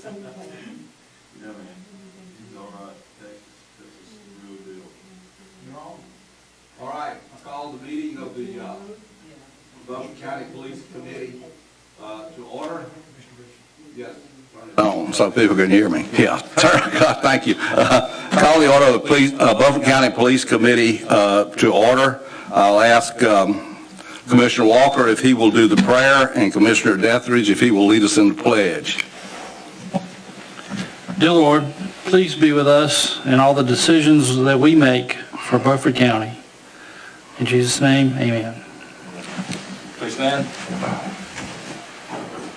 Yeah, man. He's all right. This is the real deal. All right, I call the meeting of the Beaufort County Police Committee to order. Yes. Oh, so people can hear me. Yeah. Thank you. Call the order of the Beaufort County Police Committee to order. I'll ask Commissioner Walker if he will do the prayer, and Commissioner Deathridge if he will lead us in the pledge. Dear Lord, please be with us in all the decisions that we make for Beaufort County. In Jesus' name, amen. Please stand.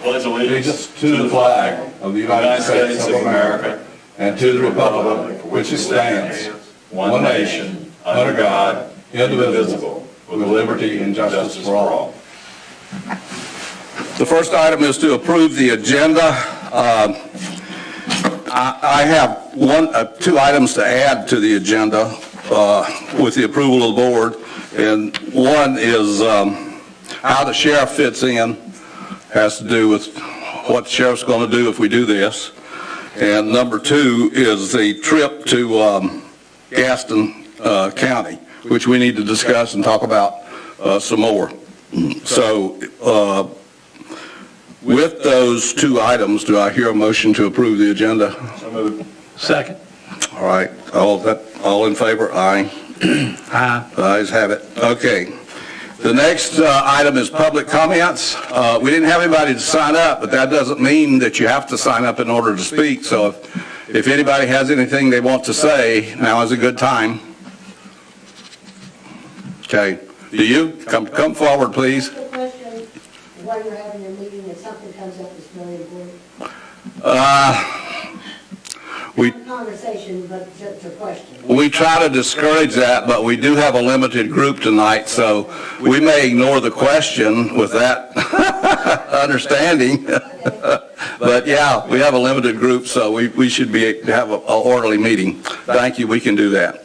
Pledge allegiance To the flag of the United States of America and to the republic for which it stands, one nation, under God, indivisible, with liberty and justice for all. The first item is to approve the agenda. I have two items to add to the agenda with the approval of the board, and one is how the sheriff fits in. Has to do with what the sheriff's going to do if we do this. And number two is the trip to Gaston County, which we need to discuss and talk about some more. So with those two items, do I hear a motion to approve the agenda? So moved. Second. All right, all in favor? Aye. Aye. The ayes have it. Okay. The next item is public comments. We didn't have anybody to sign up, but that doesn't mean that you have to sign up in order to speak. So if anybody has anything they want to say, now is a good time. Okay. Do you? Come forward, please. Ask a question while you're having your meeting, if something comes up that's very important. We- Not a conversation, but just a question. We try to discourage that, but we do have a limited group tonight, so we may ignore the question with that understanding. But yeah, we have a limited group, so we should have an orderly meeting. Thank you, we can do that.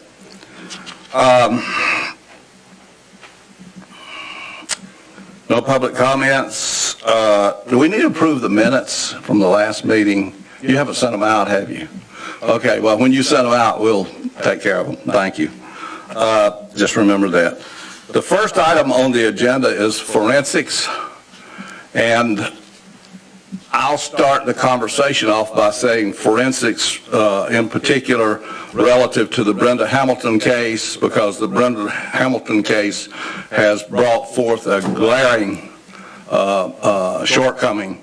No public comments. Do we need to approve the minutes from the last meeting? You haven't sent them out, have you? Okay, well, when you send them out, we'll take care of them. Thank you. Just remember that. The first item on the agenda is forensics, and I'll start the conversation off by saying forensics in particular relative to the Brenda Hamilton case, because the Brenda Hamilton case has brought forth a glaring shortcoming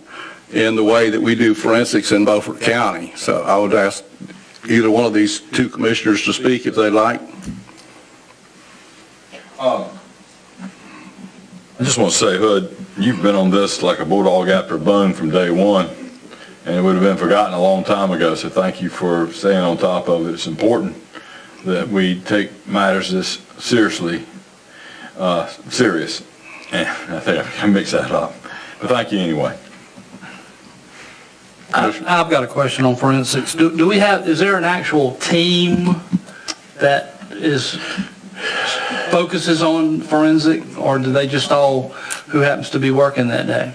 in the way that we do forensics in Beaufort County. So I would ask either one of these two commissioners to speak if they'd like. I just want to say, Hood, you've been on this like a bulldog after a bone from day one, and it would have been forgotten a long time ago, so thank you for staying on top of it. It's important that we take matters this seriously, serious. And I think I mixed that up, but thank you anyway. I've got a question on forensics. Do we have, is there an actual team that focuses on forensic, or do they just all who happens to be working that day?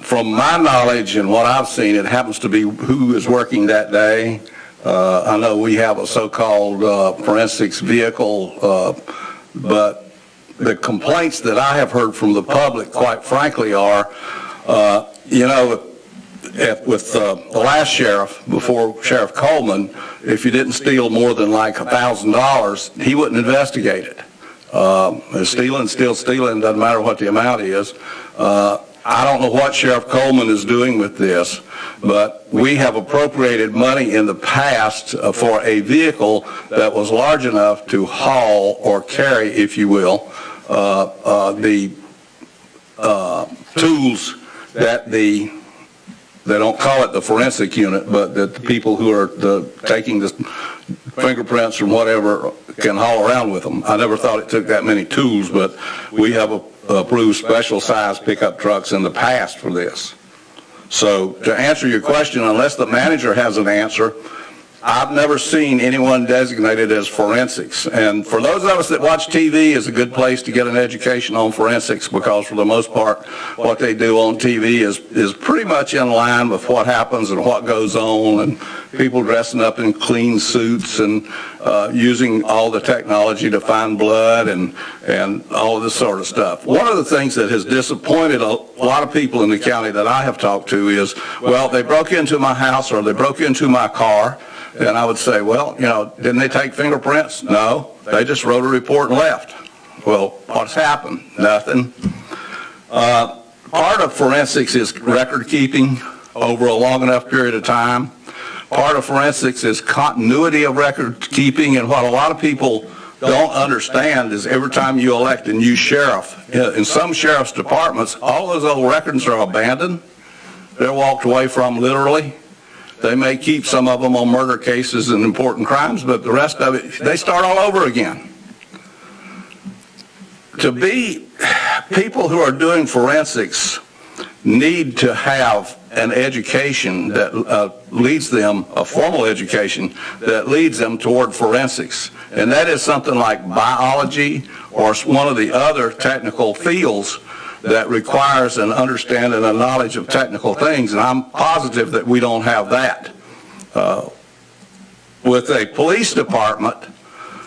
From my knowledge and what I've seen, it happens to be who is working that day. I know we have a so-called forensics vehicle, but the complaints that I have heard from the public, quite frankly, are, with the last sheriff, before Sheriff Coleman, if you didn't steal more than like $1,000, he wouldn't investigate it. Stealing, still stealing, doesn't matter what the amount is. I don't know what Sheriff Coleman is doing with this, but we have appropriated money in the past for a vehicle that was large enough to haul or carry, if you will, the tools that they don't call it the forensic unit, but that the people who are taking the fingerprints from whatever can haul around with them. I never thought it took that many tools, but we have approved special size pickup trucks in the past for this. So to answer your question, unless the manager has an answer, I've never seen anyone designated as forensics. And for those of us that watch TV, is a good place to get an education on forensics, because for the most part, what they do on TV is pretty much in line with what happens and what goes on, and people dressing up in clean suits and using all the technology to find blood and all of this sort of stuff. One of the things that has disappointed a lot of people in the county that I have talked to is, well, they broke into my house or they broke into my car. And I would say, well, didn't they take fingerprints? No, they just wrote a report and left. Well, what's happened? Nothing. Part of forensics is record keeping over a long enough period of time. Part of forensics is continuity of record keeping, and what a lot of people don't understand is every time you elect a new sheriff, in some sheriff's departments, all those old records are abandoned. They're walked away from literally. They may keep some of them on murder cases and important crimes, but the rest of it, they start all over again. To be people who are doing forensics need to have an education that leads them, a formal education that leads them toward forensics. And that is something like biology or one of the other technical fields that requires an understanding and knowledge of technical things, and I'm positive that we don't have that. With a police department,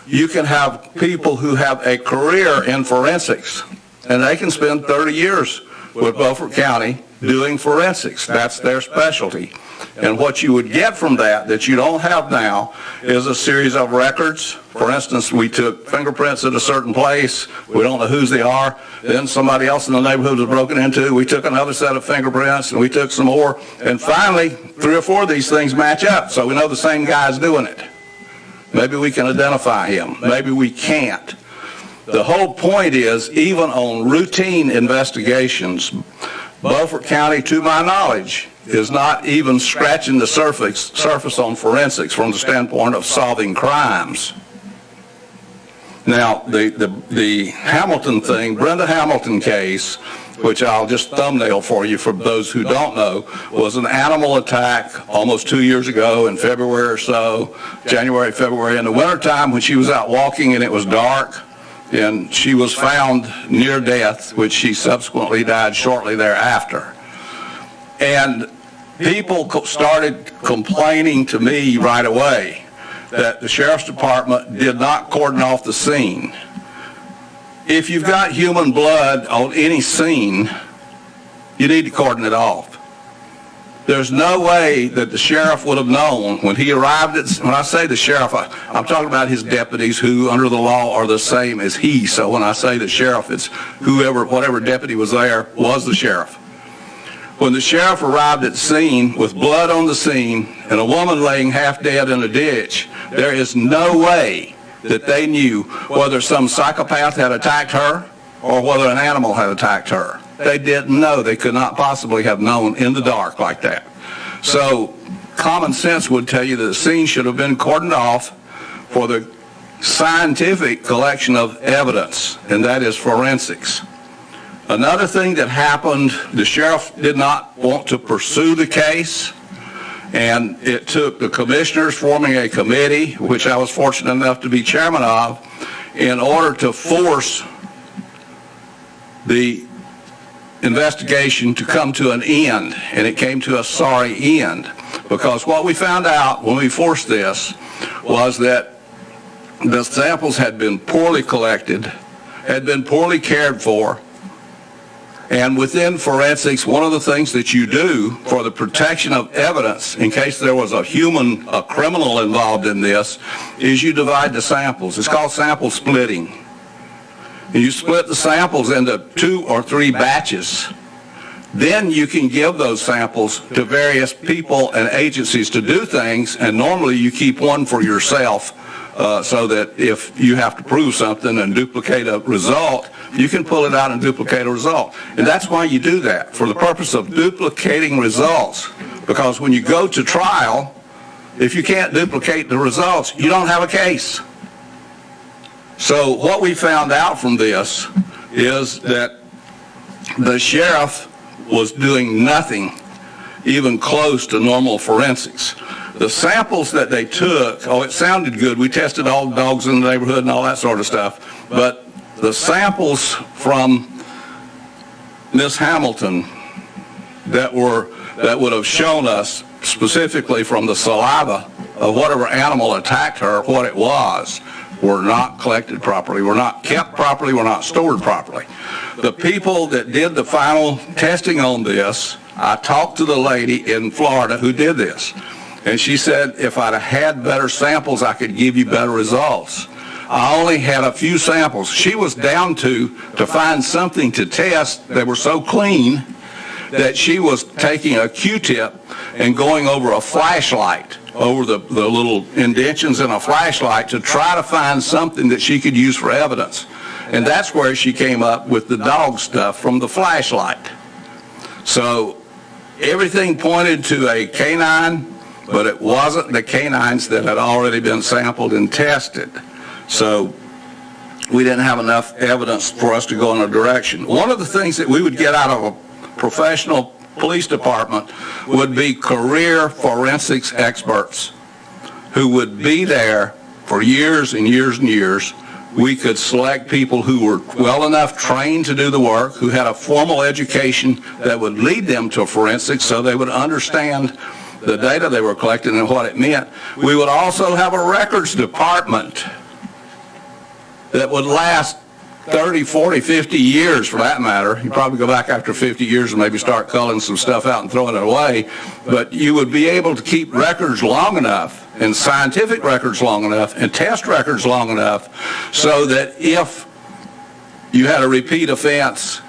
you can have people who have a career in forensics, and they can spend 30 years with Beaufort County doing forensics. That's their specialty. And what you would get from that you don't have now, is a series of records. For instance, we took fingerprints at a certain place. We don't know whose they are. Then somebody else in the neighborhood was broken into. We took another set of fingerprints, and we took some more. And finally, 3 or 4 of these things match up, so we know the same guy's doing it. Maybe we can identify him. Maybe we can't. The whole point is, even on routine investigations, Beaufort County, to my knowledge, is not even scratching the surface on forensics from the standpoint of solving crimes. Now, the Hamilton thing, Brenda Hamilton case, which I'll just thumbnail for you for those who don't know, was an animal attack almost 2 years ago in February or so, January, February, in the wintertime when she was out walking and it was dark. And she was found near death, which she subsequently died shortly thereafter. And people started complaining to me right away that the sheriff's department did not cordon off the scene. If you've got human blood on any scene, you need to cordon it off. There's no way that the sheriff would have known when he arrived when I say the sheriff, I'm talking about his deputies who under the law are the same as he. So when I say the sheriff, it's whatever deputy was there was the sheriff. When the sheriff arrived at the scene with blood on the scene and a woman laying half dead in a ditch, there is no way that they knew whether some psychopath had attacked her or whether an animal had attacked her. They didn't know. They could not possibly have known in the dark like that. So common sense would tell you that the scene should have been cordoned off for the scientific collection of evidence, and that is forensics. Another thing that happened, the sheriff did not want to pursue the case, and it took the commissioners forming a committee, which I was fortunate enough to be chairman of, in order to force the investigation to come to an end, and it came to a sorry end, because what we found out when we forced this was that the samples had been poorly collected, had been poorly cared for, and within forensics, one of the things that you do for the protection of evidence, in case there was a criminal involved in this, is you divide the samples. It's called sample splitting. You split the samples into 2 or 3 batches. Then you can give those samples to various people and agencies to do things, and normally you keep one for yourself so that if you have to prove something and duplicate a result, you can pull it out and duplicate a result. And that's why you do that, for the purpose of duplicating results. Because when you go to trial, if you can't duplicate the results, you don't have a case. So what we found out from this is that the sheriff was doing nothing even close to normal forensics. The samples that they took, it sounded good. We tested all the dogs in the neighborhood and all that sort of stuff. But the samples from Miss Hamilton that would have shown us specifically from the saliva of whatever animal attacked her, what it was, were not collected properly, were not kept properly, were not stored properly. The people that did the final testing on this, I talked to the lady in Florida who did this, and she said if I'd have had better samples, I could give you better results. I only had a few samples. She was down to find something to test. They were so clean that she was taking a Q-tip and going over a flashlight, over the little indentions in a flashlight to try to find something that she could use for evidence. And that's where she came up with the dog stuff from the flashlight. So everything pointed to a canine, but it wasn't the canines that had already been sampled and tested. So we didn't have enough evidence for us to go in a direction. One of the things that we would get out of a professional police department would be career forensics experts who would be there for years and years and years. We could select people who were well enough trained to do the work, who had a formal education that would lead them to forensics so they would understand the data they were collecting and what it meant. We would also have a records department that would last 30, 40, 50 years for that matter. You probably go back after 50 years and maybe start culling some stuff out and throwing it away. But you would be able to keep records long enough, and scientific records long enough, and test records long enough, so that if you had a repeat offense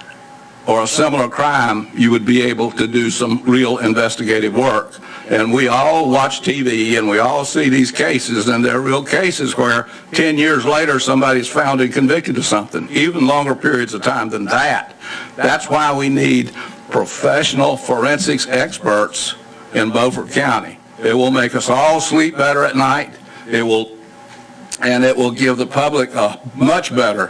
or a similar crime, you would be able to do some real investigative work. And we all watch TV and we all see these cases, and they're real cases where 10 years later somebody's found and convicted of something, even longer periods of time than that. That's why we need professional forensics experts in Beaufort County. It will make us all sleep better at night. It will give the public a much better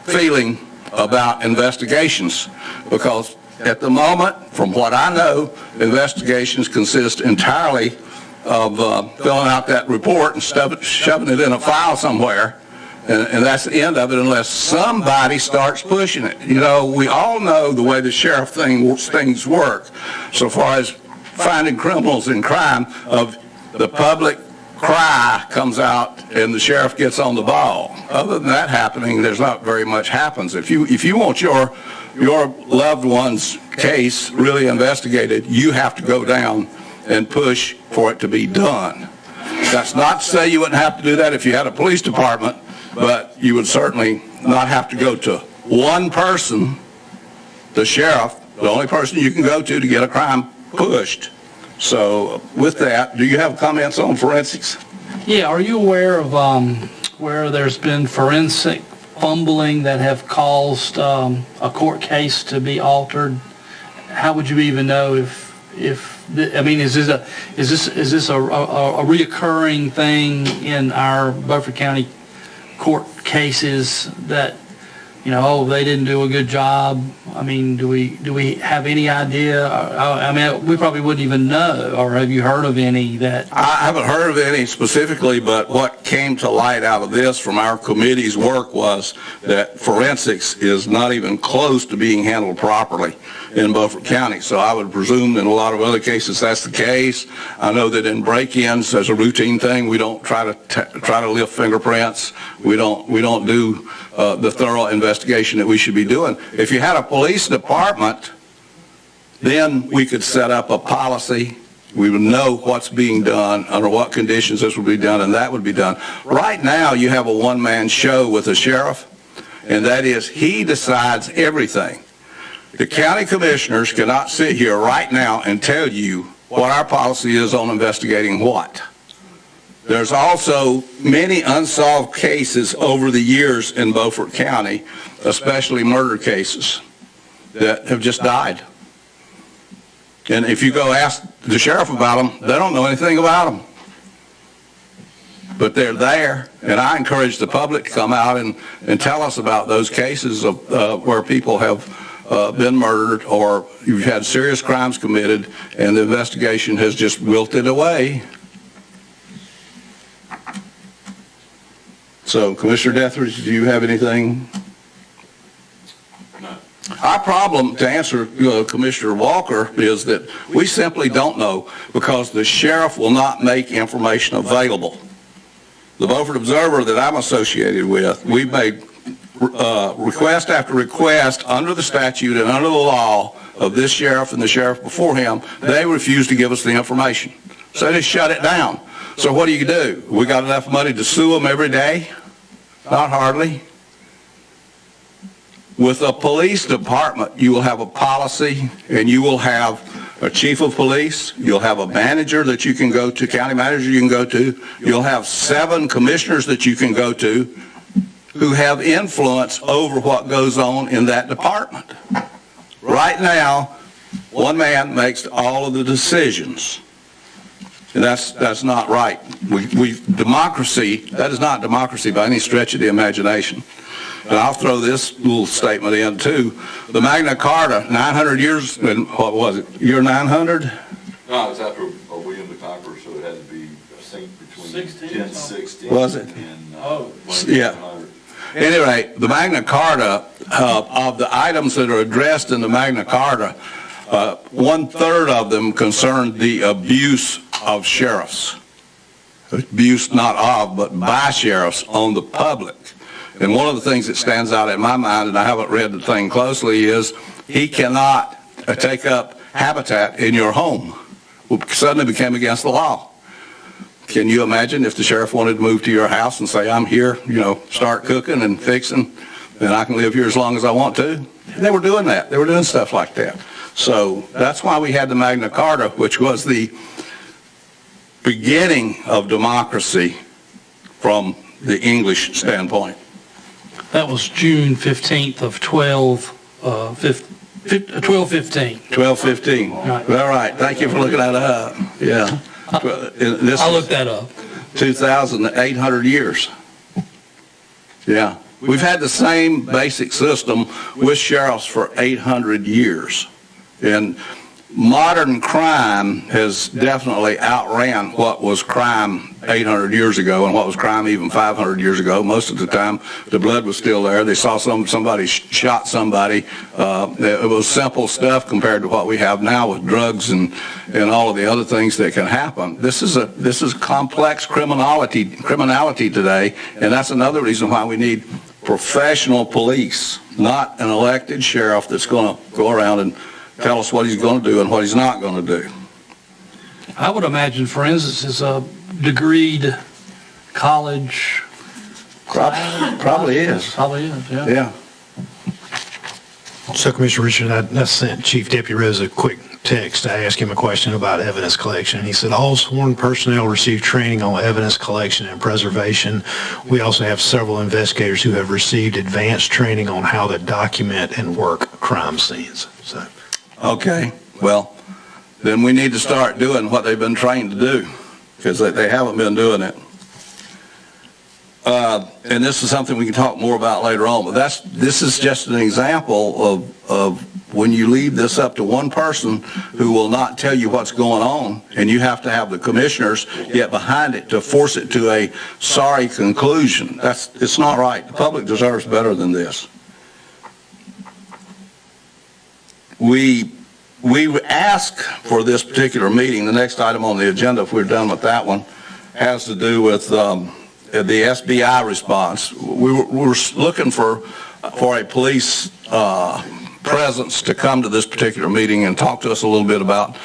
feeling about investigations, because at the moment, from what I know, investigations consist entirely of filling out that report and shoving it in a file somewhere, and that's the end of it unless somebody starts pushing it. You know, we all know the way the sheriff things work so far as finding criminals in crime. Of the public cry comes out and the sheriff gets on the ball. Other than that happening, there's not very much happens. If you want your loved one's case really investigated, you have to go down and push for it to be done. That's not to say you wouldn't have to do that if you had a police department, but you would certainly not have to go to one person, the sheriff, the only person you can go to get a crime pushed. So with that, do you have comments on forensics? Yeah, are you aware of where there's been forensic fumbling that have caused a court case to be altered? How would you even know if I mean, is this a reoccurring thing in our Beaufort County court cases that, you know, oh, they didn't do a good job? I mean, do we have any idea? I mean, we probably wouldn't even know. Or have you heard of any that? I haven't heard of any specifically, but what came to light out of this from our committee's work was that forensics is not even close to being handled properly in Beaufort County. So I would presume in a lot of other cases that's the case. I know that in break-ins, as a routine thing, we don't try to lift fingerprints. We don't do the thorough investigation that we should be doing. If you had a police department, then we could set up a policy. We would know what's being done, under what conditions this would be done, and that would be done. Right now, you have a one-man show with the sheriff, and that is he decides everything. The county commissioners cannot sit here right now and tell you what our policy is on investigating what. There's also many unsolved cases over the years in Beaufort County, especially murder cases, that have just died. And if you go ask the sheriff about them, they don't know anything about them. But they're there, and I encourage the public to come out and tell us about those cases of where people have been murdered, or you've had serious crimes committed, and the investigation has just wilted away. So, Commissioner Deathridge, do you have anything? No. Our problem, to answer Commissioner Walker, is that we simply don't know because the sheriff will not make information available. The Beaufort Observer that I'm associated with, we've made request after request under the statute and under the law of this sheriff and the sheriff before him. They refuse to give us the information. So they shut it down. So what do? We got enough money to sue them every day? Not hardly. With a police department, you will have a policy, and you will have a chief of police, you'll have a manager that you can go to, county manager you can go to, you'll have 7 commissioners that you can go to who have influence over what goes on in that department. Right now, one man makes all of the decisions. And that's not right. Democracy, that is not democracy by any stretch of the imagination. And I'll throw this little statement in too. The Magna Carta, 900 years, what was it, year 900? No, it was after William the Conqueror, so it had to be a sync between 1016. Was it? And, Yeah. At any rate, the Magna Carta, of the items that are addressed in the Magna Carta, 1/3 of them concerned the abuse of sheriffs. Abuse not of, but by sheriffs on the public. And one of the things that stands out in my mind, and I haven't read the thing closely, is he cannot take up habitat in your home. Suddenly became against the law. Can you imagine if the sheriff wanted to move to your house and say, I'm here, start cooking and fixing, and I can live here as long as I want to? They were doing that. They were doing stuff like that. So that's why we had the Magna Carta, which was the beginning of democracy from the English standpoint. That was June 15th of 1215. 1215. Right. All right. Thank you for looking that up. Yeah. This I'll look that up. 2,800 years. Yeah. We've had the same basic system with sheriffs for 800 years. And modern crime has definitely outran what was crime 800 years ago and what was crime even 500 years ago. Most of the time, the blood was still there. They saw somebody shot somebody. It was simple stuff compared to what we have now with drugs and all of the other things that can happen. This is complex criminality today, and that's another reason why we need professional police, not an elected sheriff that's going to go around and tell us what he's going to do and what he's not going to do. I would imagine forensics is a degreed college. Probably is. Probably is, yeah. Yeah. So, Commissioner Richard, I sent Chief Deputy Rose a quick text to ask him a question about evidence collection. He said, all sworn personnel receive training on evidence collection and preservation. We also have several investigators who have received advanced training on how to document and work crime scenes. So, Okay. Well, then we need to start doing what they've been trained to do, because they haven't been doing it. And this is something we can talk more about later on, but this is just an example of when you leave this up to one person who will not tell you what's going on, and you have to have the commissioners get behind it to force it to a sorry conclusion. It's not right. The public deserves better than this. We ask for this particular meeting. The next item on the agenda, if we're done with that one, has to do with the SBI response. We were looking for a police presence to come to this particular meeting and talk to us a little bit about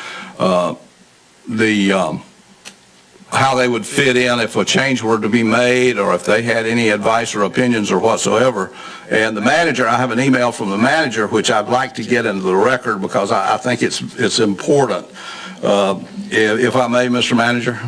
how they would fit in if a change were to be made, or if they had any advice or opinions or whatsoever. And the manager, I have an email from the manager which I'd like to get into the record because I think it's important. If I may, Mr. Manager,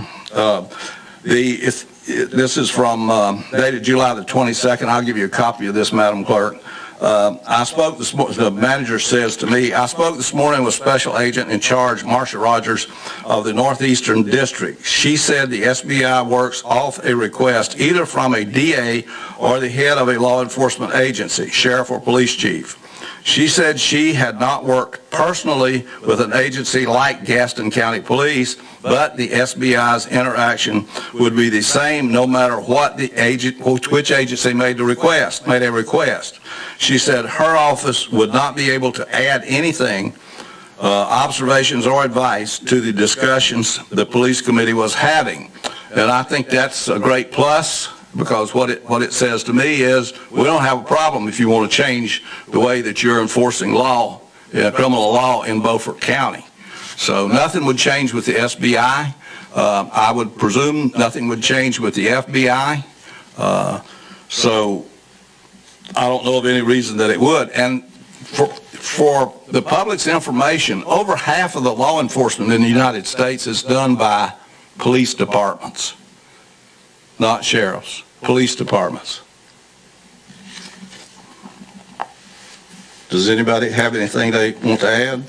this is from dated July the 22nd. I'll give you a copy of this, Madam Clerk. I spoke this morning, the manager says to me, I spoke this morning with Special Agent in Charge, Marcia Rogers of the Northeastern District. She said the SBI works off a request either from a DA or the head of a law enforcement agency, sheriff or police chief. She said she had not worked personally with an agency like Gaston County Police, but the SBI's interaction would be the same no matter what which agency made a request. She said her office would not be able to add anything, observations or advice to the discussions the police committee was having. And I think that's a great plus, because what it says to me is we don't have a problem if you want to change the way that you're enforcing law, criminal law in Beaufort County. So nothing would change with the SBI. I would presume nothing would change with the FBI. So I don't know of any reason that it would. And for the public's information, over half of the law enforcement in the United States is done by police departments. Not sheriffs, police departments. Does anybody have anything they want to add?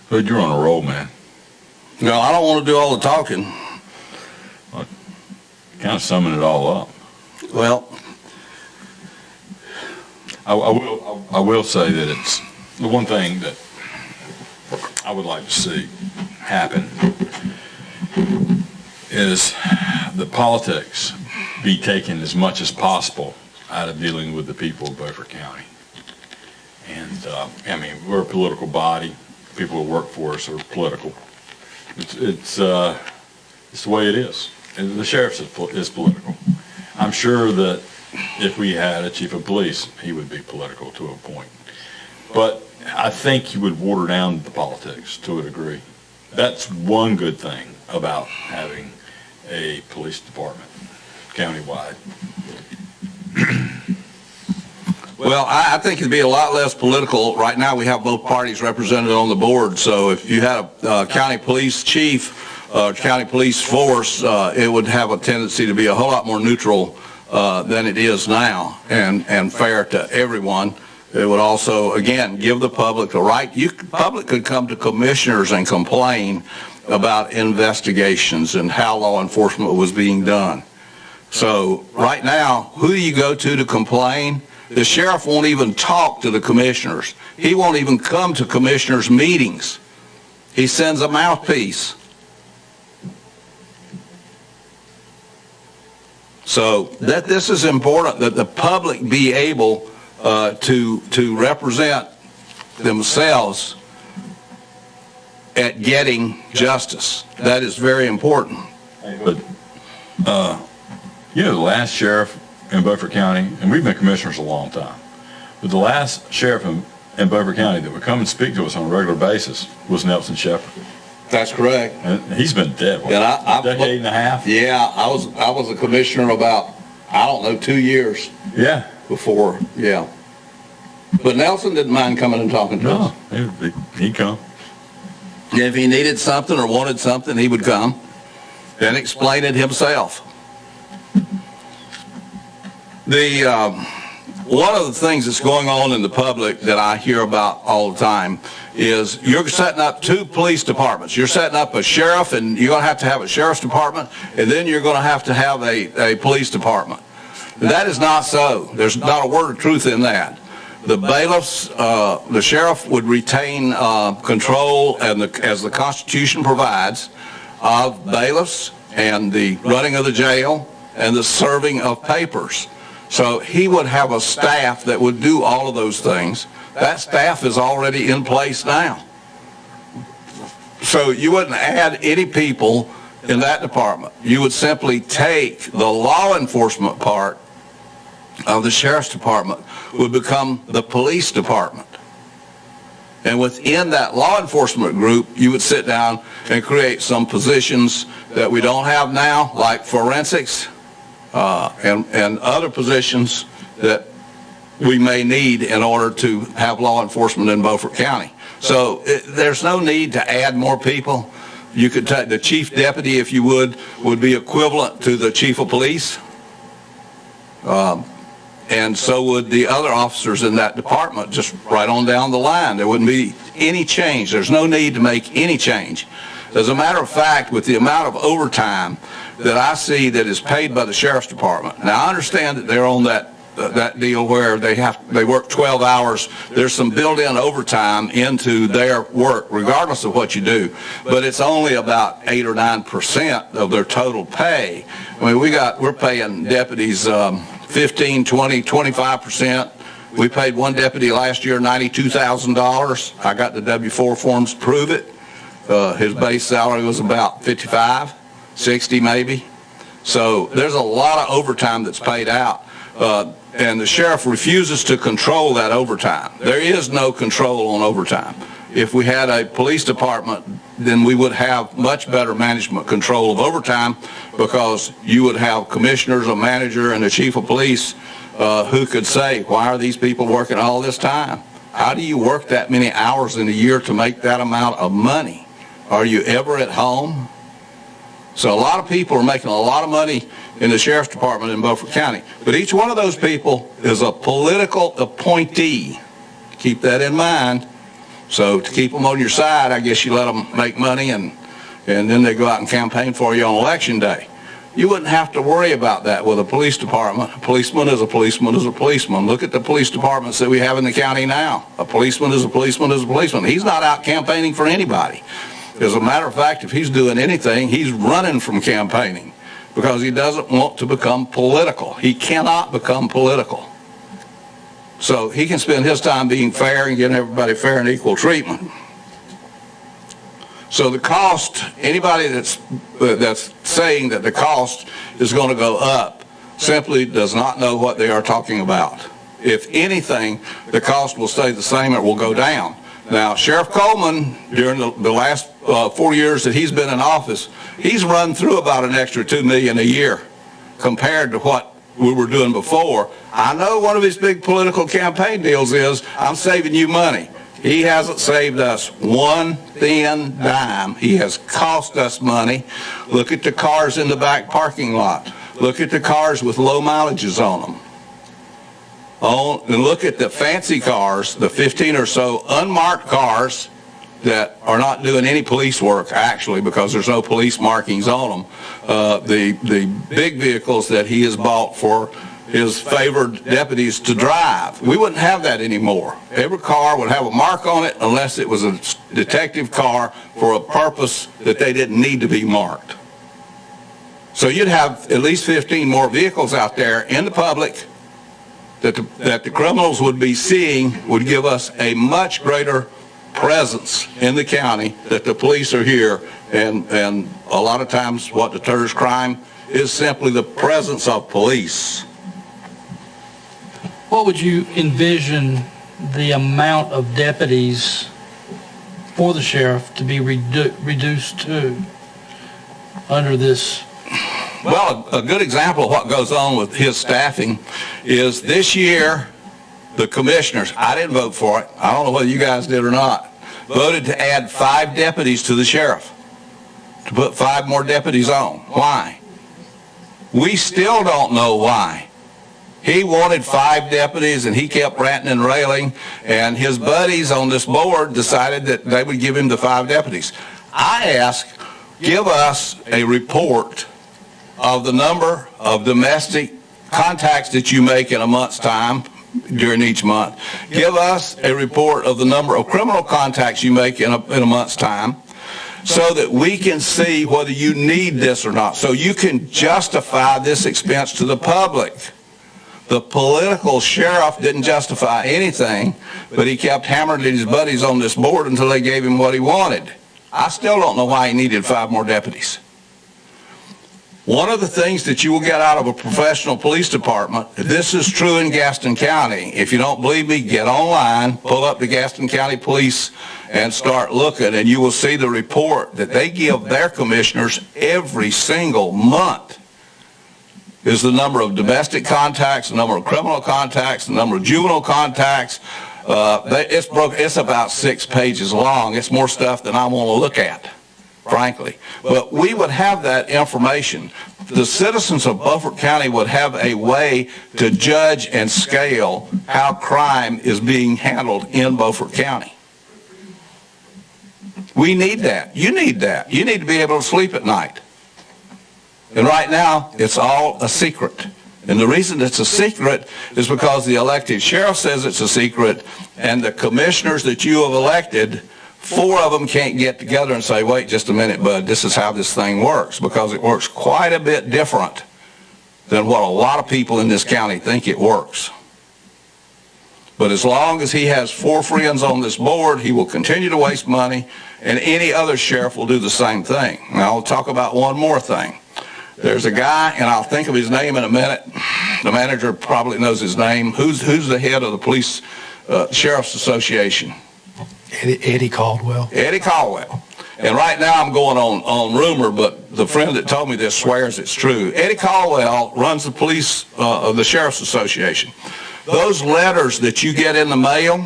Hood, you're on a roll, man. No, I don't want to do all the talking. Kind of summing it all up. Well, I will say that it's the one thing that I would like to see happen is the politics be taken as much as possible out of dealing with the people of Beaufort County. And I mean, we're a political body. People who work for us are political. It's the way it is. And the sheriff is political. I'm sure that if we had a chief of police, he would be political to a point. But I think he would water down the politics to a degree. That's one good thing about having a police department countywide. well, I think it'd be a lot less political. Right now, we have both parties represented on the board. So if you had a county police chief, county police force, it would have a tendency to be a whole lot more neutral than it is now, and fair to everyone. It would also, again, give the public the right. Public could come to commissioners and complain about investigations and how law enforcement was being done. So right now, who do you go to complain? The sheriff won't even talk to the commissioners. He won't even come to commissioners' meetings. He sends a mouthpiece. So that this is important, that the public be able to represent themselves at getting justice. That is very important. But, the last sheriff in Beaufort County, and we've been commissioners a long time, but the last sheriff in Beaufort County that would come and speak to us on a regular basis was Nelson Shepherd. That's correct. And he's been dead, what, And a decade and a half? Yeah, I was a commissioner about, 2 years Yeah. before, yeah. But Nelson didn't mind coming and talking to us. No, he'd come. And if he needed something or wanted something, he would come and explain it himself. One of the things that's going on in the public that I hear about all the time is you're setting up two police departments. You're setting up a sheriff, and you're going to have a sheriff's department, and then you're going to have a police department. That is not so. There's not a word of truth in that. The bailiffs, the sheriff would retain control, as the Constitution provides, of bailiffs and the running of the jail and the serving of papers. So he would have a staff that would do all of those things. That staff is already in place now. So you wouldn't add any people in that department. You would simply take the law enforcement part of the sheriff's department would become the police department. And within that law enforcement group, you would sit down and create some positions that we don't have now, like forensics, and other positions that we may need in order to have law enforcement in Beaufort County. So there's no need to add more people. You could take the chief deputy, if you would be equivalent to the chief of police. And so would the other officers in that department, just right on down the line. There wouldn't be any change. There's no need to make any change. As a matter of fact, with the amount of overtime that I see that is paid by the sheriff's department. Now, I understand that they're on that deal where they work 12 hours. There's some built-in overtime into their work, regardless of what you do. But it's only about 8 or 9% of their total pay. I mean, we're paying deputies 15, 20, 25%. We paid one deputy last year $92,000. I got the W-4 forms to prove it. His base salary was about 55, 60 maybe. So there's a lot of overtime that's paid out. And the sheriff refuses to control that overtime. There is no control on overtime. If we had a police department, then we would have much better management control of overtime, because you would have commissioners, a manager, and a chief of police who could say, why are these people working all this time? How do you work that many hours in a year to make that amount of money? Are you ever at home? So a lot of people are making a lot of money in the sheriff's department in Beaufort County. But each one of those people is a political appointee. Keep that in mind. So to keep them on your side, I guess you let them make money, and then they go out and campaign for you on election day. You wouldn't have to worry about that with a police department. A policeman is a policeman is a policeman. Look at the police departments that we have in the county now. A policeman is a policeman is a policeman. He's not out campaigning for anybody. As a matter of fact, if he's doing anything, he's running from campaigning, because he doesn't want to become political. He cannot become political. So he can spend his time being fair and giving everybody fair and equal treatment. So the cost, anybody that's saying that the cost is going to go up simply does not know what they are talking about. If anything, the cost will stay the same, it will go down. Now, Sheriff Coleman, during the last 4 years that he's been in office, he's run through about an extra $2 million a year compared to what we were doing before. I know one of his big political campaign deals is, I'm saving you money. He hasn't saved us one thin dime. He has cost us money. Look at the cars in the back parking lot. Look at the cars with low mileages on them. And look at the fancy cars, the 15 or so unmarked cars that are not doing any police work, actually, because there's no police markings on them. The big vehicles that he has bought for his favored deputies to drive. We wouldn't have that anymore. Every car would have a mark on it unless it was a detective car for a purpose that they didn't need to be marked. So you'd have at least 15 more vehicles out there in the public that the criminals would be seeing, would give us a much greater presence in the county that the police are here. And a lot of times what deters crime is simply the presence of police. What would you envision the amount of deputies for the sheriff to be reduced to under this? Well, a good example of what goes on with his staffing is this year, the commissioners, I didn't vote for it, I don't know whether you guys did or not, voted to add 5 deputies to the sheriff, to put 5 more deputies on. Why? We still don't know why. He wanted 5 deputies, and he kept ranting and railing, and his buddies on this board decided that they would give him the 5 deputies. I asked, give us a report of the number of domestic contacts that you make in a month's time during each month. Give us a report of the number of criminal contacts you make in a month's time, so that we can see whether you need this or not, so you can justify this expense to the public. The political sheriff didn't justify anything, but he kept hammering his buddies on this board until they gave him what he wanted. I still don't know why he needed 5 more deputies. One of the things that you will get out of a professional police department, this is true in Gaston County. If you don't believe me, get online, pull up the Gaston County Police and start looking, and you will see the report that they give their commissioners every single month is the number of domestic contacts, the number of criminal contacts, the number of juvenile contacts. It's about 6 pages long. It's more stuff than I want to look at, frankly. But we would have that information. The citizens of Beaufort County would have a way to judge and scale how crime is being handled in Beaufort County. We need that. You need that. You need to be able to sleep at night. And right now, it's all a secret. And the reason it's a secret is because the elected sheriff says it's a secret, and the commissioners that you have elected, 4 of them can't get together and say, wait just a minute, bud, this is how this thing works, because it works quite a bit different than what a lot of people in this county think it works. But as long as he has 4 friends on this board, he will continue to waste money, and any other sheriff will do the same thing. Now, I'll talk about one more thing. There's a guy, and I'll think of his name in a minute. The manager probably knows his name. Who's the head of the police sheriff's association? Eddie Caldwell. Eddie Caldwell. And right now I'm going on rumor, but the friend that told me this swears it's true. Eddie Caldwell runs the police of the sheriff's association. Those letters that you get in the mail,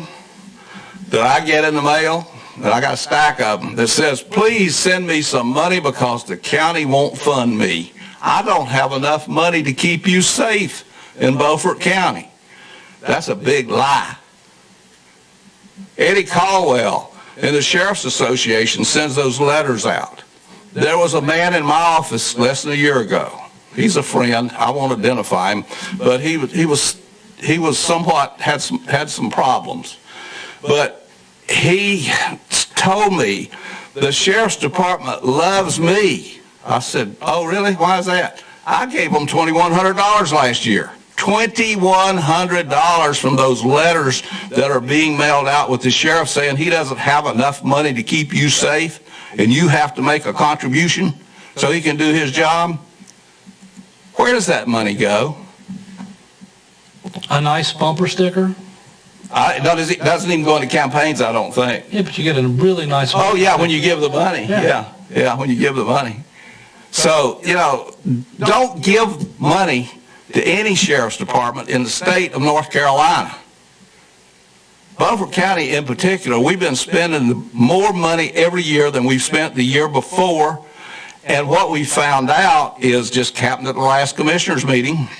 that I get in the mail, and I got a stack of them, that says, please send me some money because the county won't fund me. I don't have enough money to keep you safe in Beaufort County. That's a big lie. Eddie Caldwell and the Sheriff's Association sends those letters out. There was a man in my office less than a year ago. He's a friend. I won't identify him, but he was somewhat had some problems. But he told me the Sheriff's Department loves me. I said, oh, really? Why is that? I gave them $2,100 last year. $2,100 from those letters that are being mailed out with the sheriff saying he doesn't have enough money to keep you safe and you have to make a contribution so he can do his job. Where does that money go? A nice bumper sticker? It doesn't even go into campaigns, I don't think. Yeah, but you get a really nice. Oh, yeah, when you give the money. Yeah, when you give the money. So, don't give money to any sheriff's department in the state of North Carolina. Beaufort County in particular, we've been spending more money every year than we've spent the year before. And what we found out is, just happened at the last commissioners meeting,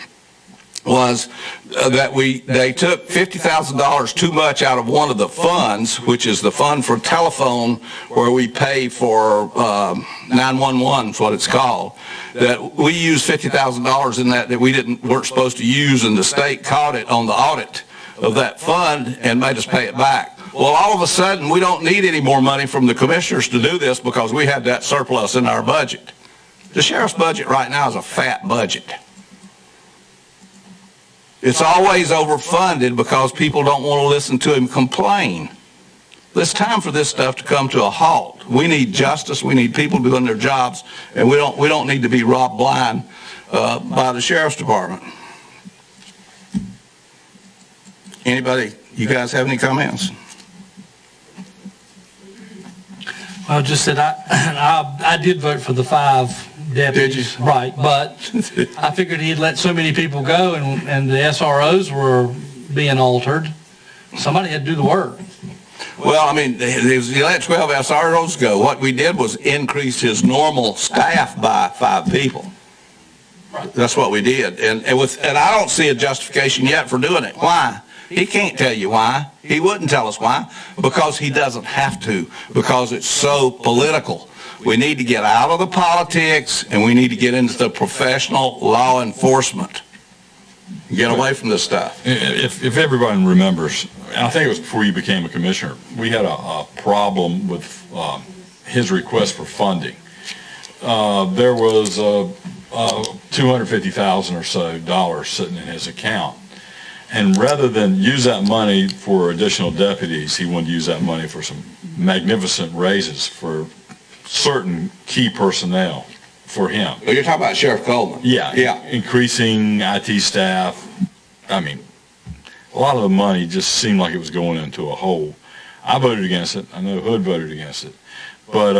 was that they took $50,000 too much out of one of the funds, which is the fund for telephone, where we pay for 911 is what it's called. That we used $50,000 in that we weren't supposed to use, and the state caught it on the audit of that fund and made us pay it back. Well, all of a sudden, we don't need any more money from the commissioners to do this because we had that surplus in our budget. The sheriff's budget right now is a fat budget. It's always overfunded because people don't want to listen to him complain. It's time for this stuff to come to a halt. We need justice. We need people doing their jobs, and we don't need to be robbed blind by the sheriff's department. Anybody? You guys have any comments? Well, just that I did vote for the 5 deputies. Did you? Right, but I figured he'd let so many people go and the SROs were being altered. Somebody had to do the work. Well, I mean, he let 12 SROs go. What we did was increase his normal staff by 5 people. That's what we did. And I don't see a justification yet for doing it. Why? He can't tell you why. He wouldn't tell us why. Because he doesn't have to. Because it's so political. We need to get out of the politics, and we need to get into the professional law enforcement. Get away from this stuff. If everybody remembers, I think it was before you became a commissioner, we had a problem with his request for funding. There was $250,000 or so sitting in his account. And rather than use that money for additional deputies, he wanted to use that money for some magnificent raises for certain key personnel for him. Oh, you're talking about Sheriff Coleman? Yeah. Increasing IT staff. I mean, a lot of the money just seemed like it was going into a hole. I voted against it. I know Hood voted against it. But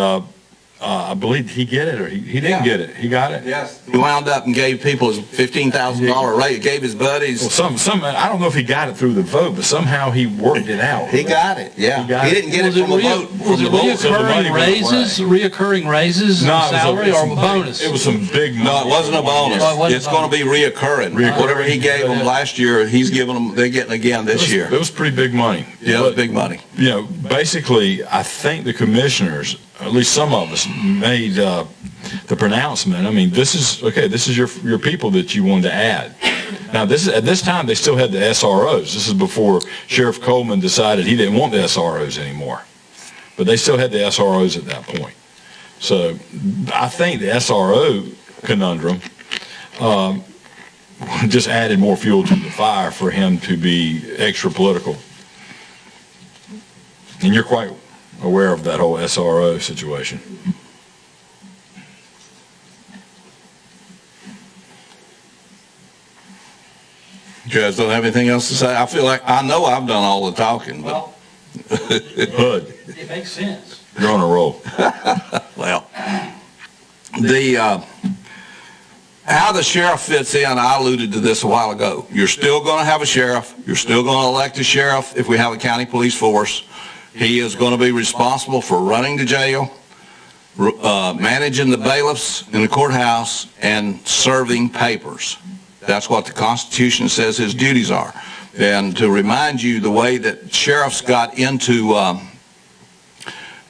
I believe he get it, or he didn't get it. He got it? Yes. He wound up and gave people his $15,000 raise, gave his buddies. Well, I don't know if he got it through the vote, but somehow he worked it out. He got it, yeah. He didn't get it from a vote. Was it reoccurring raises, salary, or a bonus? It was some big money. No, it wasn't a bonus. It's going to be reoccurring. Whatever he gave them last year, he's giving them, they're getting again this year. It was pretty big money. Yeah, it was big money. Basically, I think the commissioners, at least some of us, made the pronouncement. I mean, this is your people that you wanted to add. Now, at this time, they still had the SROs. This is before Sheriff Coleman decided he didn't want the SROs anymore. But they still had the SROs at that point. So I think the SRO conundrum just added more fuel to the fire for him to be extra political. And you're quite aware of that whole SRO situation. You guys don't have anything else to say? I feel like, I know I've done all the talking, but, Well, Bud, it makes sense. you're on a roll. well, how the sheriff fits in, I alluded to this a while ago. You're still going to have a sheriff. You're still going to elect a sheriff if we have a county police force. He is going to be responsible for running the jail, managing the bailiffs in the courthouse, and serving papers. That's what the Constitution says his duties are. And to remind you, the way that sheriffs got into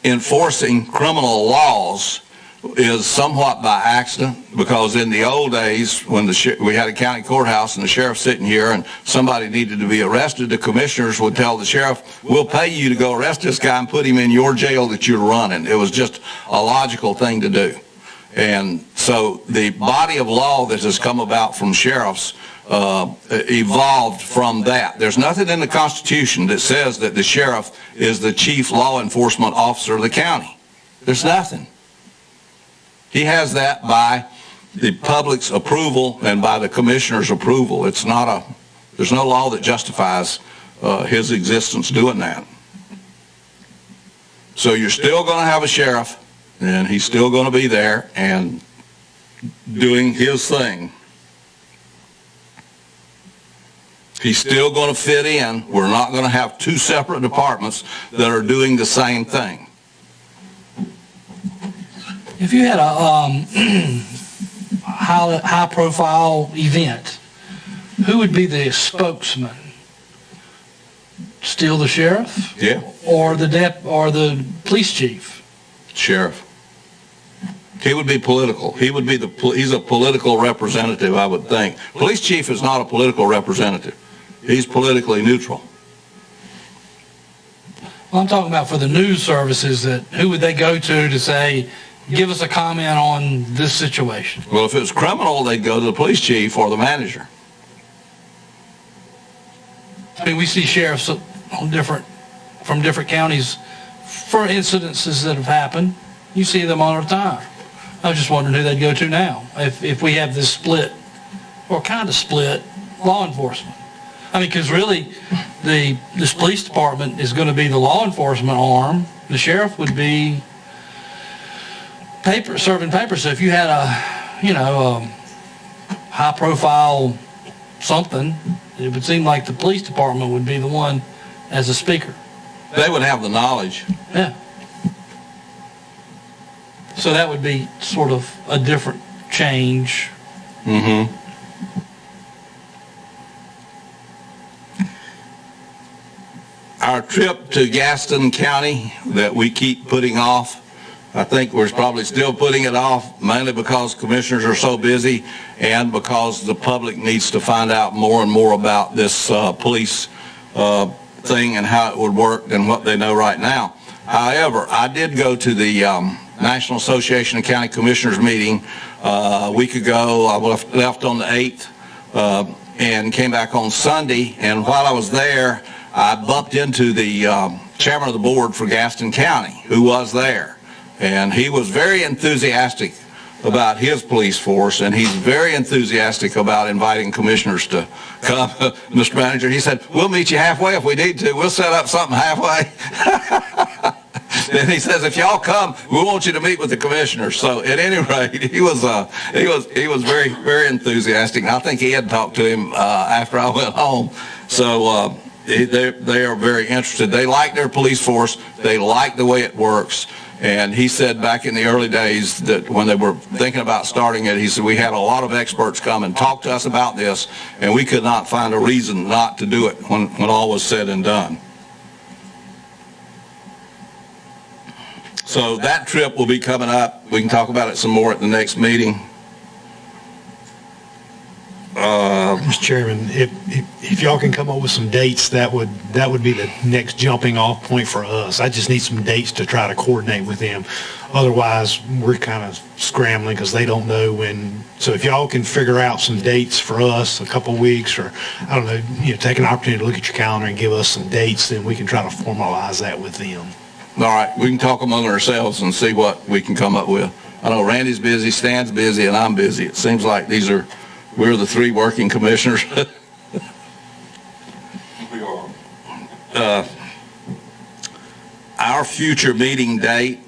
enforcing criminal laws is somewhat by accident, because in the old days when we had a county courthouse and the sheriff sitting here and somebody needed to be arrested, the commissioners would tell the sheriff, we'll pay you to go arrest this guy and put him in your jail that you're running. It was just a logical thing to do. And so the body of law that has come about from sheriffs evolved from that. There's nothing in the Constitution that says that the sheriff is the chief law enforcement officer of the county. There's nothing. He has that by the public's approval and by the commissioner's approval. There's no law that justifies his existence doing that. So you're still going to have a sheriff, and he's still going to be there and doing his thing. He's still going to fit in. We're not going to have two separate departments that are doing the same thing. If you had a high-profile event, who would be the spokesman? Still the sheriff? Yeah. Or the police chief? Sheriff. He would be political. He's a political representative, I would think. Police chief is not a political representative. He's politically neutral. Well, I'm talking about for the news services, that who would they go to say, give us a comment on this situation? Well, if it was criminal, they'd go to the police chief or the manager. I mean, we see sheriffs from different counties for incidences that have happened. You see them all the time. I was just wondering who they'd go to now if we have this split, or kind of split, law enforcement. I mean, because really, this police department is going to be the law enforcement arm. The sheriff would be serving papers. So if you had a high-profile something, it would seem like the police department would be the one as a speaker. They would have the knowledge. Yeah. So that would be sort of a different change. Mm-hmm. Our trip to Gaston County that we keep putting off, I think we're probably still putting it off, mainly because commissioners are so busy and because the public needs to find out more and more about this police thing and how it would work than what they know right now. However, I did go to the National Association of County Commissioners meeting a week ago. I left on the 8th and came back on Sunday, and while I was there, I bumped into the chairman of the board for Gaston County, who was there. And he was very enthusiastic about his police force, and he's very enthusiastic about inviting commissioners to come. Mr. Manager, he said, we'll meet you halfway if we need to. We'll set up something halfway. And he says, if y'all come, we want you to meet with the commissioners. So at any rate, he was very, very enthusiastic. And I think he had talked to him after I went home. So they are very interested. They like their police force. They like the way it works. And he said back in the early days that when they were thinking about starting it, he said, we had a lot of experts come and talk to us about this, and we could not find a reason not to do it when all was said and done. So So that trip will be coming up. We can talk about it some more at the next meeting. Mr. Chairman, if y'all can come up with some dates, that would be the next jumping off point for us. I just need some dates to try to coordinate with them. Otherwise, we're kind of scrambling because they don't know when. So if y'all can figure out some dates for us, a couple of weeks, or I don't know, take an opportunity to look at your calendar and give us some dates, then we can try to formalize that with them. All right, we can talk among ourselves and see what we can come up with. I know Randy's busy, Stan's busy, and I'm busy. It seems like we're the three working commissioners. We are. Our future meeting date,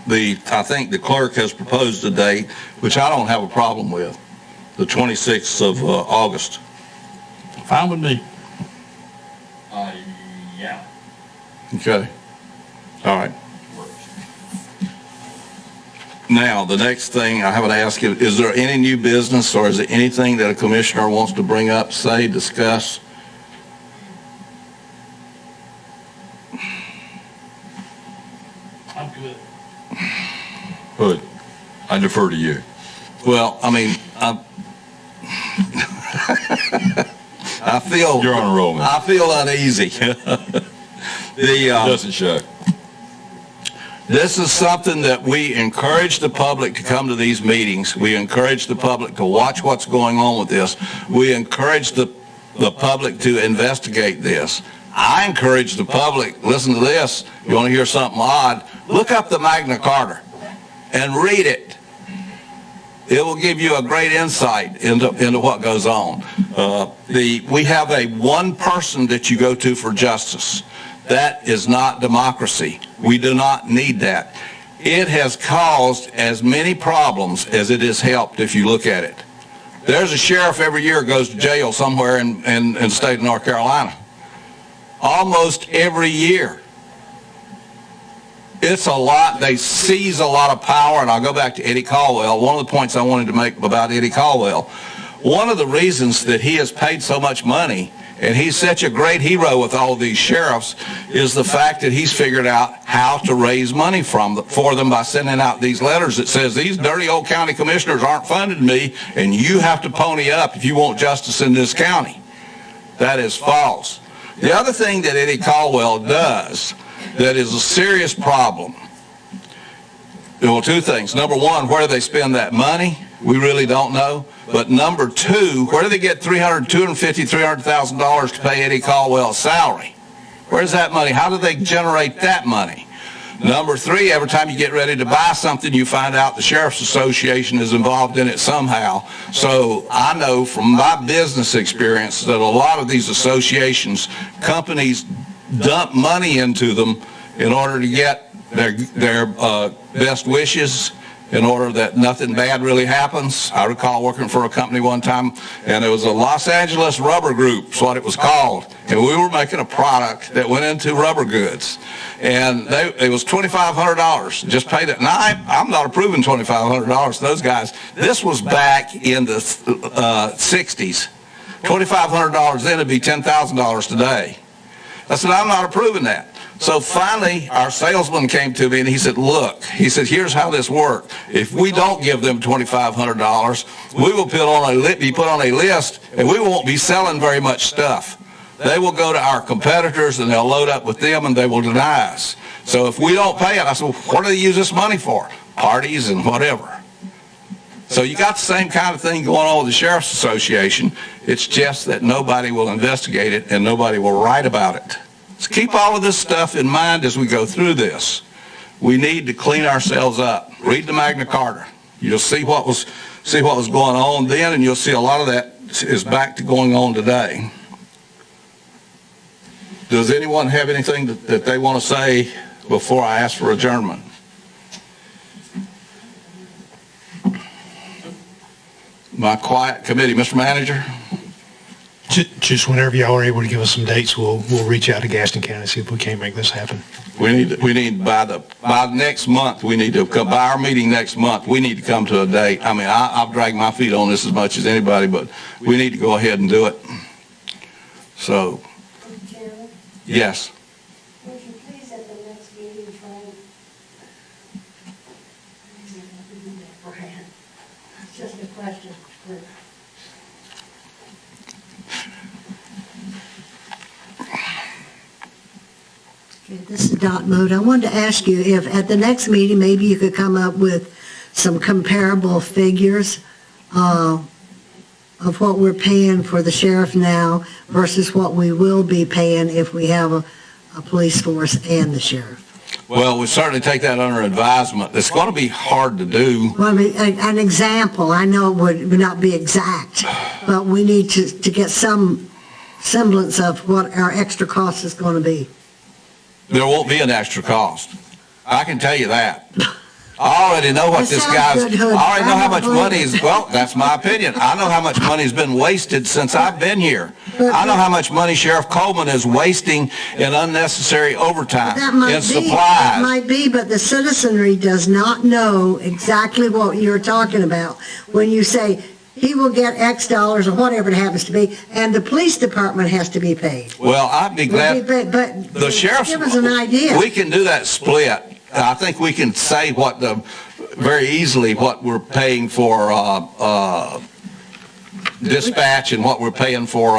I think the clerk has proposed a date, which I don't have a problem with, the 26th of August. Fine with me. Yeah. Okay. All right. Now, the next thing I haven't asked you, is there any new business or is there anything that a commissioner wants to bring up, say, discuss? I'm good. Hood, I defer to you. Well, I mean, I feel... You're on a roll, man. I feel uneasy. It doesn't show. This is something that we encourage the public to come to these meetings. We encourage the public to watch what's going on with this. We encourage the public to investigate this. I encourage the public, listen to this, you want to hear something odd, look up the Magna Carta and read it. It will give you a great insight into what goes on. We have a one person that you go to for justice. That is not democracy. We do not need that. It has caused as many problems as it has helped if you look at it. There's a sheriff every year goes to jail somewhere in the state of North Carolina. Almost every year. It's a lot. They seize a lot of power, and I'll go back to Eddie Caldwell. One of the points I wanted to make about Eddie Caldwell, one of the reasons that he has paid so much money, and he's such a great hero with all of these sheriffs, is the fact that he's figured out how to raise money for them by sending out these letters that says, these dirty old county commissioners aren't funding me, and you have to pony up if you want justice in this county. That is false. The other thing that Eddie Caldwell does that is a serious problem, well, two things. Number one, where do they spend that money? We really don't know. But number two, where do they get $350,000 to pay Eddie Caldwell's salary? Where's that money? How do they generate that money? Number three, every time you get ready to buy something, you find out the Sheriff's Association is involved in it somehow. So I know from my business experience that a lot of these associations, companies dump money into them in order to get their best wishes, in order that nothing bad really happens. I recall working for a company one time, and it was a Los Angeles Rubber Group, is what it was called. And we were making a product that went into rubber goods. And it was $2,500. Just paid it. Now, I'm not approving $2,500 to those guys. This was back in the 60s. $2,500 then would be $10,000 today. I said, I'm not approving that. So finally, our salesman came to me and he said, look, he said, here's how this works. If we don't give them $2,500, we will be put on a list and we won't be selling very much stuff. They will go to our competitors and they'll load up with them and they will deny us. So if we don't pay it, I said, well, what do they use this money for? Parties and whatever. So you got the same kind of thing going on with the Sheriff's Association. It's just that nobody will investigate it and nobody will write about it. So keep all of this stuff in mind as we go through this. We need to clean ourselves up. Read the Magna Carta. You'll see what was going on then, and you'll see a lot of that is back to going on today. Does anyone have anything that they want to say before I ask for adjournment? My quiet committee, Mr. Manager. Just whenever y'all are able to give us some dates, we'll reach out to Gaston County, see if we can't make this happen. We need by next month, we need to come, by our meeting next month, we need to come to a date. I mean, I've dragged my feet on this as much as anybody, but we need to go ahead and do it. So, Mr. Chairman, yes. would you please at the next meeting question. Okay, this is Dot Mode. I wanted to ask you if at the next meeting, maybe you could come up with some comparable figures of what we're paying for the sheriff now versus what we will be paying if we have a police force and the sheriff. Well, we certainly take that under advisement. It's going to be hard to do. Well, I mean, an example, I know it would not be exact, but we need to get some semblance of what our extra cost is going to be. There won't be an extra cost. I can tell you that. I already know what That this sounds guy's, good, Hood. I already know how I much don't money believe is, well, that's my opinion. I know how much money's been wasted since I've been here. I know how much money Sheriff Coleman is wasting in unnecessary overtime, That might in be, that supplies. might be, but the citizenry does not know exactly what you're talking about. When you say, he will get X dollars or whatever it happens to be, and the police department has to be paid. Well, I'd be glad, But the sheriff's. give us an idea. We can do that split. I think we can say very easily what we're paying for, dispatch and what we're paying for,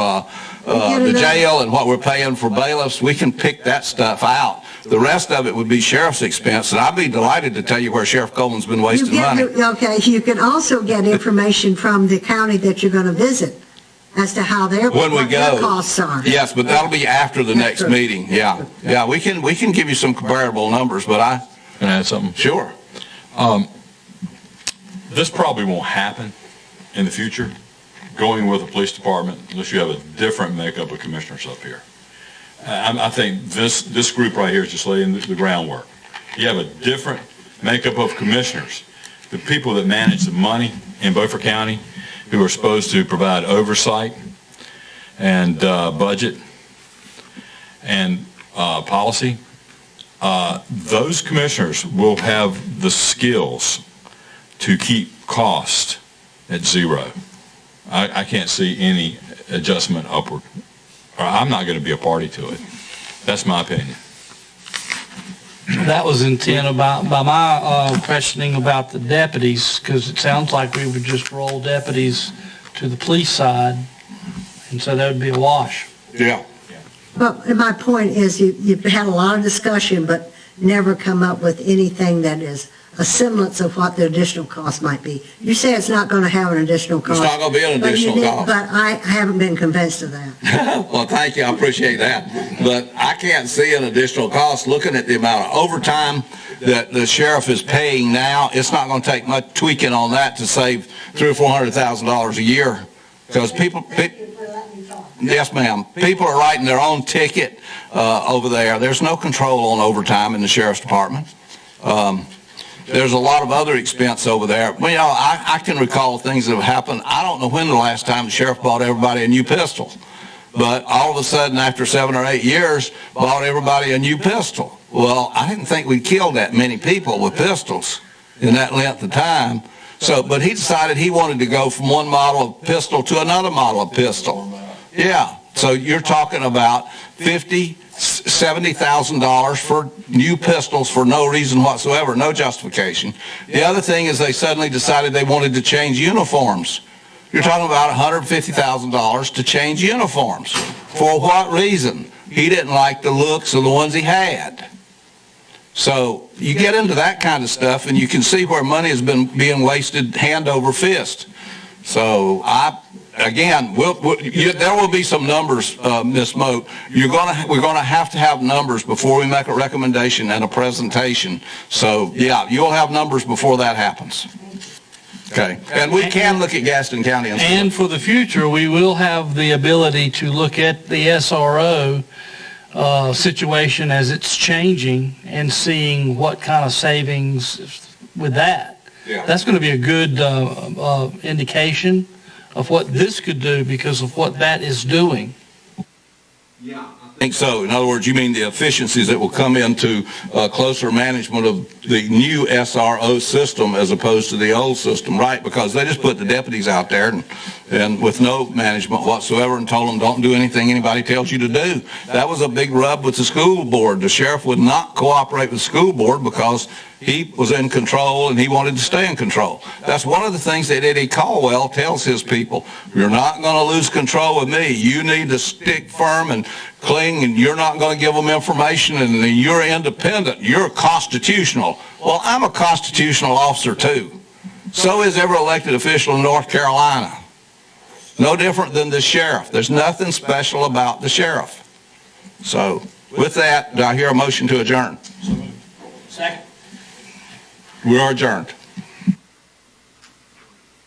the jail and what we're paying for bailiffs. We can pick that stuff out. The rest of it would be sheriff's expense, and I'd be delighted to tell you where Sheriff Coleman's been wasting money. Okay, you can also get information from the county that you're gonna visit as to how When we what their go. costs are. Yes, but that'll be after the next After. meeting, yeah. Yeah, we can give you some comparable numbers, but Can I add something? sure. This probably won't happen in the future, going with the police department, unless you have a different makeup of commissioners up here. I think this group right here is just laying the groundwork. You have a different makeup of commissioners, the people that manage the money in Beaufort County, who are supposed to provide oversight and budget and policy. Those commissioners will have the skills to keep cost at zero. I can't see any adjustment upward, or I'm not going to be a party to it. That's my opinion. That was intent by my questioning about the deputies, because it sounds like we would just roll deputies to the police side, and so that would be a wash. Yeah. But my point is, you've had a lot of discussion, but never come up with anything that is a semblance of what the additional cost might be. You say it's not going to have an additional cost. It's not going to be an additional cost. But I haven't been convinced of that. Well, thank you, I appreciate that. But I can't see an additional cost. Looking at the amount of overtime that the sheriff is paying now, it's not going to take much tweaking on that to save $300,000 or $400,000 a year. Because yes, ma'am, people are writing their own ticket over there. There's no control on overtime in the sheriff's department. There's a lot of other expense over there. Well, I can recall things that have happened. I don't know when the last time the sheriff bought everybody a new pistol. But all of a sudden, after 7 or 8 years, bought everybody a new pistol. Well, I didn't think we'd killed that many people with pistols in that length of time. But he decided he wanted to go from one model of pistol to another model of pistol. Yeah, so you're talking about $50,000, $70,000 for new pistols for no reason whatsoever, no justification. The other thing is they suddenly decided they wanted to change uniforms. You're talking about $150,000 to change uniforms. For what reason? He didn't like the looks of the ones he had. So you get into that kind of stuff and you can see where money has been being wasted hand over fist. So again, there will be some numbers, Ms. Moat. We're going to have numbers before we make a recommendation and a presentation. So yeah, you'll have numbers before that happens. Okay, and we can look at Gaston County. And for the future, we will have the ability to look at the SRO situation as it's changing and seeing what kind of savings with that. Yeah. That's going to be a good indication of what this could do because of what that is doing. Yeah, I think so. In other words, you mean the efficiencies that will come into closer management of the new SRO system as opposed to the old system, right? Because they just put the deputies out there and with no management whatsoever and told them don't do anything anybody tells you to do. That was a big rub with the school board. The sheriff would not cooperate with the school board because he was in control and he wanted to stay in control. That's one of the things that Eddie Caldwell tells his people. You're not going to lose control with me. You need to stick firm and cling, and you're not going to give them information, and you're independent. You're constitutional. Well, I'm a constitutional officer too. So is every elected official in North Carolina. No different than the sheriff. There's nothing special about the sheriff. So with that, do I hear a motion to adjourn? Second. We are adjourned.